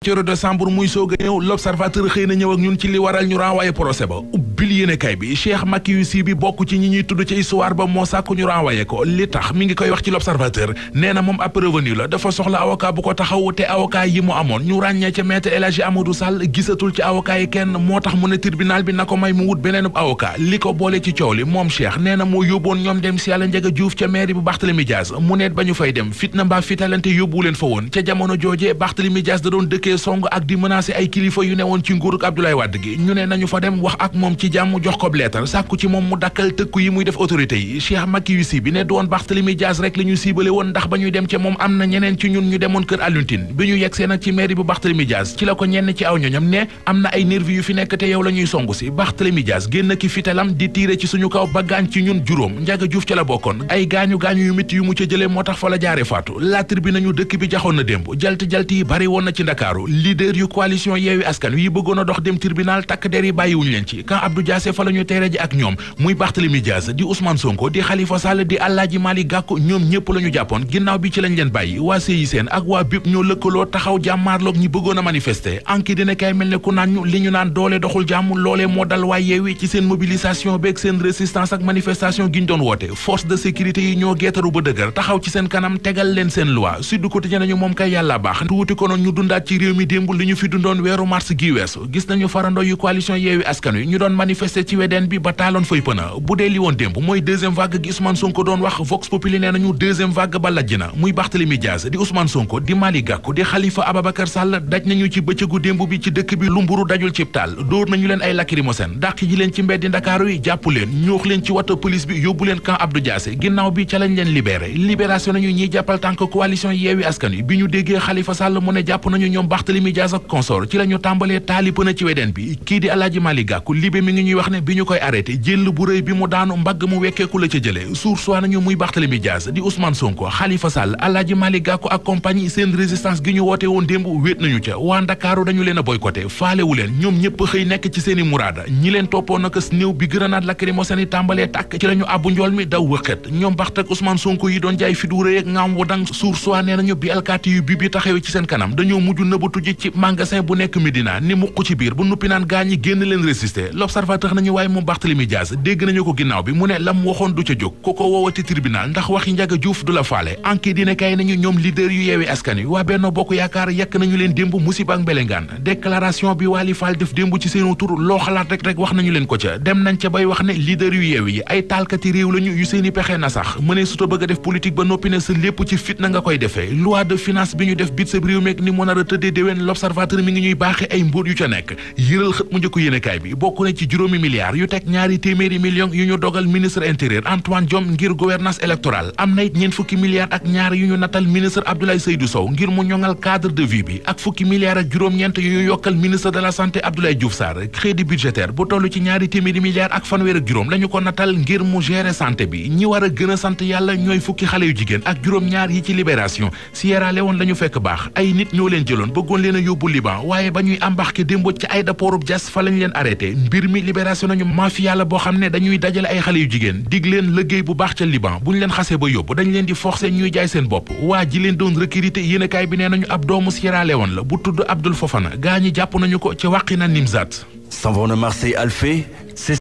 ci décembre muy soog a ñëw l'observateur xëy na ñëw ak ñun ci li waral ñu renvoyé procès ba ubbil yéenekaay bi Cheikh Macky Yu bi bokk ci ñi ñuy tudd ci histoire ba moo sàkku ñu renvoyé ko li tax mi ngi koy wax ci l'observateur nee na moom ab prévenu la dafa soxla avocat bu ko taxaw te avocat yi mu amoon ñu ràññee ca maître El Hadji Amadou Sall gisatul ci avocat yi kenn moo tax mu ne tribunal bi na ko may mu wut beneen avocat li ko boole ci coow li moom Cheikh nee na moo yóbboon ñoom dem si yàlla Ndiaga Diouf ca mairie bu Barthélémy Dias mu neet ba ñu fay dem fitna mbaa fitalante yóbbu leen fa woon ca jamono jooje Barthélémy Dias da doon dëkkee song ak di menacé ay kilifa yu ne woon ci nguurug Abdoulaye Wade gi ñu ne nañu fa dem wax ak moom ci jàmm jox ko leetar sàkku ci moom mu dakkal tëkku yi muy def autorité yi Cheikh Macky Yu bi ne doon Barthélémy Dias rek la ñu siibale woon ndax ba ñuy dem ca moom am na ñeneen ci ñun ñu demoon kër Alioune Tine bi ñu yegsee nag ci mairie bu Barthélémy Dias ci la ko ñenn ci aw ñoñam ne am na ay nervi yu fi nekk te yow la ñuy songu si Barthélémy Dias génn ki fitalam di tiire ci suñu kaw ba gaañ ci ñun juróom Ndiaga Diouf ca la bokkoon ay gaañu-gaañu yu métti yu mu ca jëlee moo tax fa la jaare faatu la tribune nañu dëkk bi jaxoon na démb jalti yi bari woon na ci Ndakaaru leader yu coalition Yewwi Askan Wi bëggoon a dox dem tribunal takk der yi bàyyiwuñu leen ci quand Abdou Diassé fa la ñu teere ji ak ñoom muy Barthélémy Dias di Ousmane Sonko di Khalifa Sall di Alaaji Malick Gakou ñoom ñëpp la ñu jàppoon ginnaaw bi ci lañ leen bàyyi waa CICN ak waa BIP ñoo lëkkaloo taxaw jàmmaarloog ñi bëggoon a manifester anki dina kay mel ne ku naan ñu li ñu naan doole doxul jàmm loolee moo dal waa Yewwi ci seen mobilisation beeg seen résistance ak manifestation gi ñu doon woote force de sécurité yi ñoo geetaru ba dëgër taxaw ci seen kanam tegal leen seen loi Sud Quotidien nañu moom kay yàlla baax tuuti ko noon ñu dundaat ci réew mi démb li ñu fi dundoon weeru mars gi weesu gis nañu farando yu coalition Yewwi Askan Wi ñu doon manifester ci wedeen bi ba taaloon fay pëna bu dee li woon démb mooy deuxième vague gi Ousmane Sonko doon wax Vox Populi nee nañu deuxième vague ba lajj na muy Barthélémy Dias di Ousmane Sonko di Malick Gakou di Khalifa Ababacar Sall daj nañu ci bëccëgu démb bi ci dëkk bi lu mburu dajul cib taal dóor nañu leen ay lacrymogène dàq ji leen ci mbeddi Ndakaaru yi jàpp leen ñoox leen ci wata police bi yóbbu leen camp Abdou Diassé ginnaaw bi ca lañ leen libération nañu ñiy jàppal tànk coalition Yewwi Askan Wi bi ñu déggee Khalifa Sall mu ne jàpp nañu ñoom Barthélémy Dias ak consort ci la ñu tàmbalee taali pëna ci wedeen bi kii di Alaaji Malick Gakou libé mi ngi ñuy wax ne bi ñu koy arrêté jël bu rëy bi mu daanu mbagg mu wekkeeku la ca jële source nañu muy Barthélémy Dias di Ousmane Sonko Khalifa Sall Alaaji Malick Gakou ak compagnie seen résistance gi ñu woote woon démb wéet nañu ca waa Ndakaaru dañu leen a boycotté faalewu leen ñoom ñëpp xëy nekk ci seeni muraada ñi leen toppoon nakas néew bi grenade lacrymogène yi tàmbalee tàkk ci la ñu àbbu njool mi daw wëqet ñoom Barth ak Ousmane Sonko yi doon jaay fi du rëy ak ngaam wu dang source nee nañu bi alkaati yu bi taxawee ci seen kanam dañoo mujj nëbbatu ji ci magasin bu nekk Médina ni muq ci biir bu nuppi naan gaañ ñi génn leen résister l'observateur nañu waaye moom Barthélémy Dias dégg nañu ko ginnaaw bi mu ne lam waxoon du ca jóg ku ko woowati tribunal ndax waxi Ndiaga Diouf du la faale enquête dina kay nañu ñoom leader yu Yewwi Askan Wi waa Benno Bokk Yaakaar yàkk nañu leen démb musiba ak mbelengaan déclaration bi Wali Fall def démb ci seenu tur loo xalaat rek wax nañu leen ko ca dem nañ ca bay wax ne leader yu Yewwi yi ay taalkati réew lañu yu seeni pexe na sax mënee suta bëgg a def politique ba noppi ne sa lépp ci fitna nga koy defee loi de finance bi ñu def bit sa réew meek ni mu nar a tëddee déwén l'observateur mi ngi ñuy baaxe ay mbóot yu ca nekk yëral xët mu njëkk yéenekaay bi bokk na ci juróomi milliards yu teg ñaari téeméeri millions yu ñu dogal ministre intérieur Antoine Diome ngir gouvernance électorale am na it ñeent fukki milliards ak ñaar yu ñu natal ministre Abdoulaye Seydou Sow ngir mu ñoŋal cadre de vie bi ak fukki milliards ak juróom-ñeent yu ñu yokkal ministre de la santé Abdoulaye Diouf Sarr crédit budgétaire bu toll ci ñaari téeméeri milliards ak fanweer ak juróom lañu ko natal ngir mu gérer santé bi ñi war a gën a sant yàlla ñooy fukki xale yu jigéen ak juróom-ñaar yi ci libération Sierra Leone lañu fekk baax ay nit ñoo leen jëloon bëggoon leen a yóbbu Liban waaye ba ñuy embarqué démb ci aéroport bu Diass fa lañ leen arrêté mbir mi libération nañu mafia la boo xam ne dañuy dajale ay xale yu jigéen dig leen liggéey bu baax ca Liban bu ñu leen xasee ba yóbbu dañ leen di forcer ñuy jaay seen bopp waa ji leen doon recruter yéenekaay bi nee nañu ab doomu Sierra Leone la bu tudd Abdoul Fofana gaa ñi jàpp nañu ko ci Wakhinane Nimzatt. S'en va en Marseille Alfé.